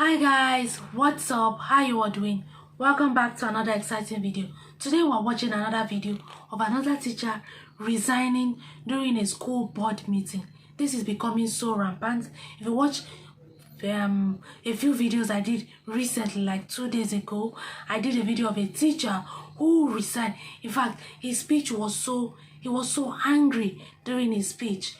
Hi guys, what's up? How you all doing? Welcome back to another exciting video. Today we're watching another video of another teacher resigning during a school board meeting. This is becoming so rampant. If you watch a few videos I did recently, like 2 days ago, I did a video of a teacher who resigned. In fact, his speech was he was so angry during his speech.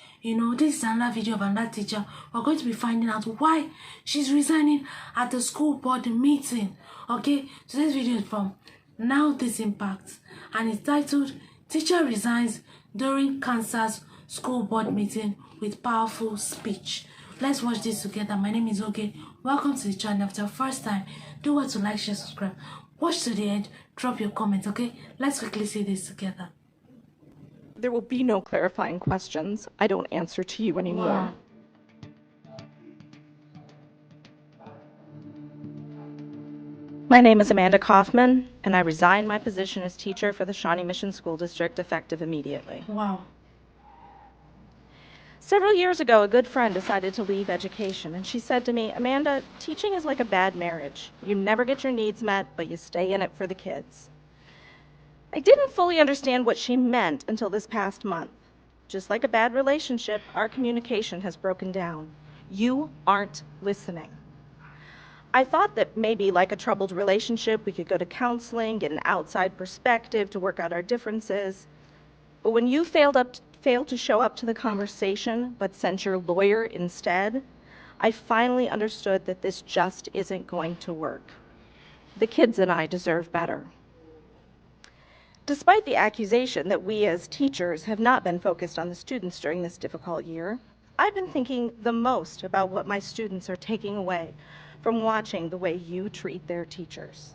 This is another video of another teacher. We're going to be finding out why she's resigning at the school board meeting. Okay, today's video is from Now This Impacts, and it's titled Teacher Resigns During Kansas School Board Meeting with Powerful Speech. Let's watch this together. My name is Oge. Welcome to the channel. If it's your first time, do what to like, share, subscribe. Watch to the end. Drop your comments, okay? Let's quickly see this together. There will be no clarifying questions. I don't answer to you anymore. Wow. My name is Amanda Kaufman, and I resign my position as teacher for the Shawnee Mission School District effective immediately. Wow. Several years ago, a good friend decided to leave education, and she said to me, Amanda, teaching is like a bad marriage. You never get your needs met, but you stay in it for the kids. I didn't fully understand what she meant until this past month. Just like a bad relationship, our communication has broken down. You aren't listening. I thought that maybe like a troubled relationship, we could go to counseling, get an outside perspective to work out our differences. But when you failed to show up to the conversation, but sent your lawyer instead, I finally understood that this just isn't going to work. The kids and I deserve better. Despite the accusation that we as teachers have not been focused on the students during this difficult year, I've been thinking the most about what my students are taking away from watching the way you treat their teachers.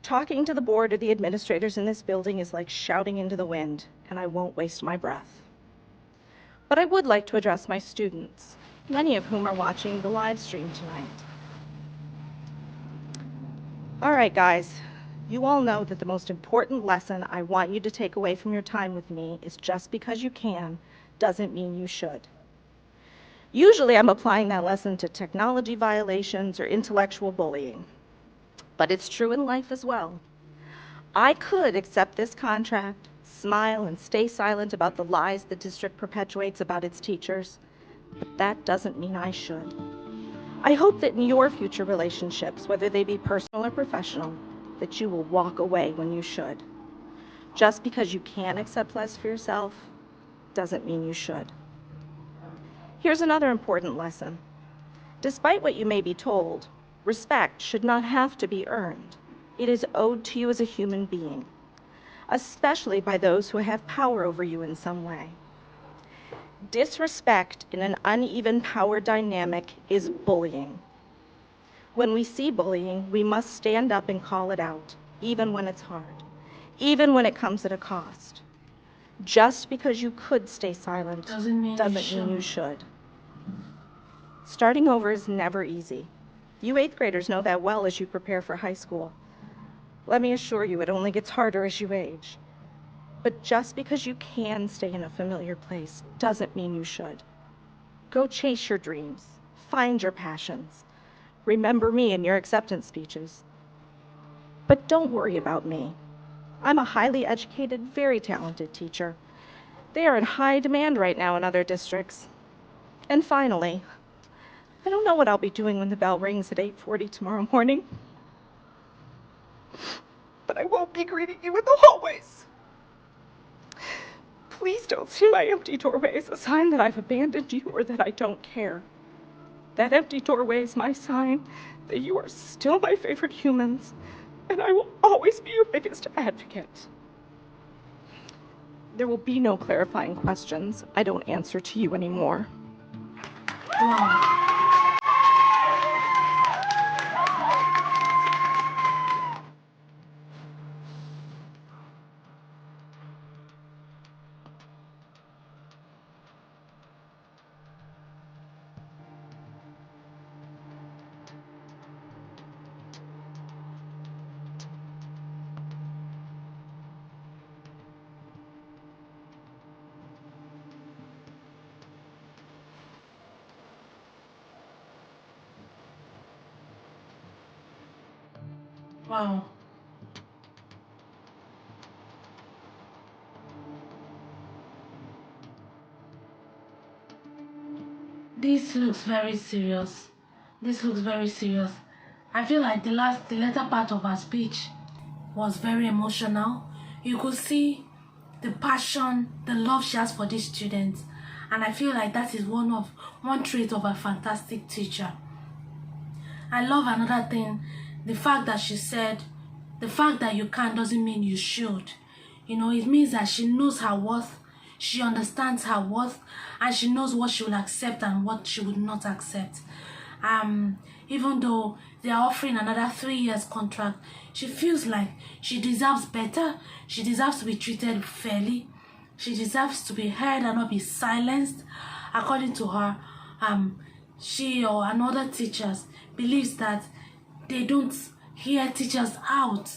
Talking to the board or the administrators in this building is like shouting into the wind, and I won't waste my breath. But I would like to address my students, many of whom are watching the live stream tonight. All right, guys. You all know that the most important lesson I want you to take away from your time with me is just because you can doesn't mean you should. Usually I'm applying that lesson to technology violations or intellectual bullying, but it's true in life as well. I could accept this contract, smile and stay silent about the lies the district perpetuates about its teachers, but that doesn't mean I should. I hope that in your future relationships, whether they be personal or professional, that you will walk away when you should. Just because you can accept less for yourself doesn't mean you should. Here's another important lesson. Despite what you may be told, respect should not have to be earned. It is owed to you as a human being, especially by those who have power over you in some way. Disrespect in an uneven power dynamic is bullying. When we see bullying, we must stand up and call it out, even when it's hard, even when it comes at a cost. Just because you could stay silent doesn't mean you should. Starting over is never easy. You 8th graders know that well as you prepare for high school. Let me assure you, it only gets harder as you age. But just because you can stay in a familiar place doesn't mean you should. Go chase your dreams. Find your passions. Remember me in your acceptance speeches. But don't worry about me. I'm a highly educated, very talented teacher. They are in high demand right now in other districts. And finally, I don't know what I'll be doing when the bell rings at 8:40 tomorrow morning, but I won't be greeting you in the hallways. Please don't see my empty doorway as a sign that I've abandoned you or that I don't care. That empty doorway is my sign that you are still my favorite humans, and I will always be your biggest advocate. There will be no clarifying questions. I don't answer to you anymore. Wow. Wow. This looks very serious. This looks very serious. I feel like the latter part of her speech was very emotional. You could see the passion, the love she has for these students, and I feel like that is one trait of a fantastic teacher. I love another thing, the fact that she said, the fact that you can doesn't mean you should. You know, it means that she knows her worth, she understands her worth, and she knows what she will accept and what she would not accept. Even though they are offering another 3 years contract, she feels like she deserves better. She deserves to be treated fairly. She deserves to be heard and not be silenced. According to her, she or another teachers believes that they don't hear teachers out.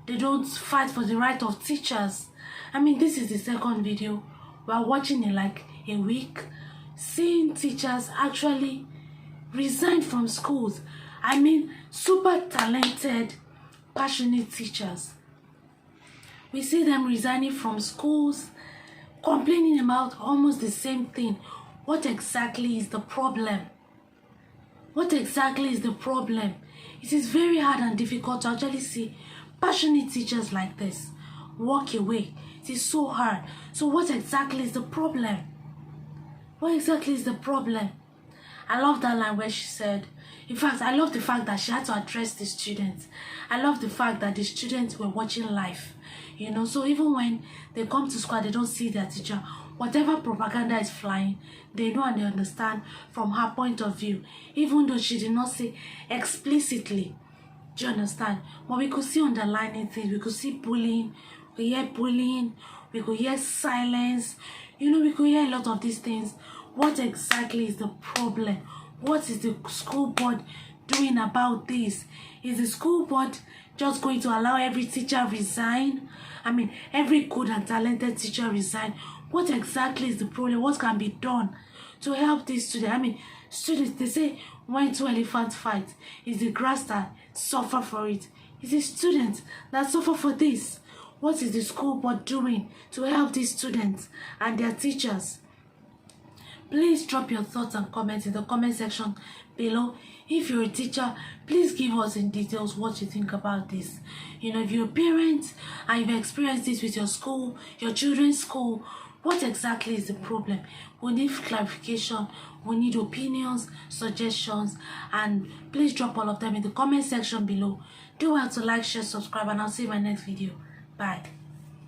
They don't fight for the right of teachers. I mean, this is the second video we're watching in like a week, seeing teachers actually resign from schools. I mean, super talented, passionate teachers. We see them resigning from schools, complaining about almost the same thing. What exactly is the problem? What exactly is the problem? It is very hard and difficult to actually see passionate teachers like this walk away. It is so hard. So what exactly is the problem? What exactly is the problem? I love that line where she said, in fact, I love the fact that she had to address the students. I love the fact that the students were watching live. You know, so even when they come to school, they don't see their teacher. Whatever propaganda is flying, they know and they understand from her point of view, even though she did not say explicitly. Do you understand? But we could see underlining things. We could see bullying. We hear bullying. We could hear silence. You know, we could hear a lot of these things. What exactly is the problem? What is the school board doing about this? Is the school board just going to allow every teacher resign? I mean, every good and talented teacher resign? What exactly is the problem? What can be done to help these students? I mean, students, they say when two elephants fight, it's the grass that suffer for it. It's the students that suffer for this. What is the school board doing to help these students and their teachers? Please drop your thoughts and comments in the comment section below. If you're a teacher, please give us in details what you think about this. You know, if you're a parent and you've experienced this with your school, your children's school, what exactly is the problem? We need clarification, we need opinions, suggestions, and please drop all of them in the comment section below. Do well to like, share, subscribe, and I'll see you in my next video. Bye.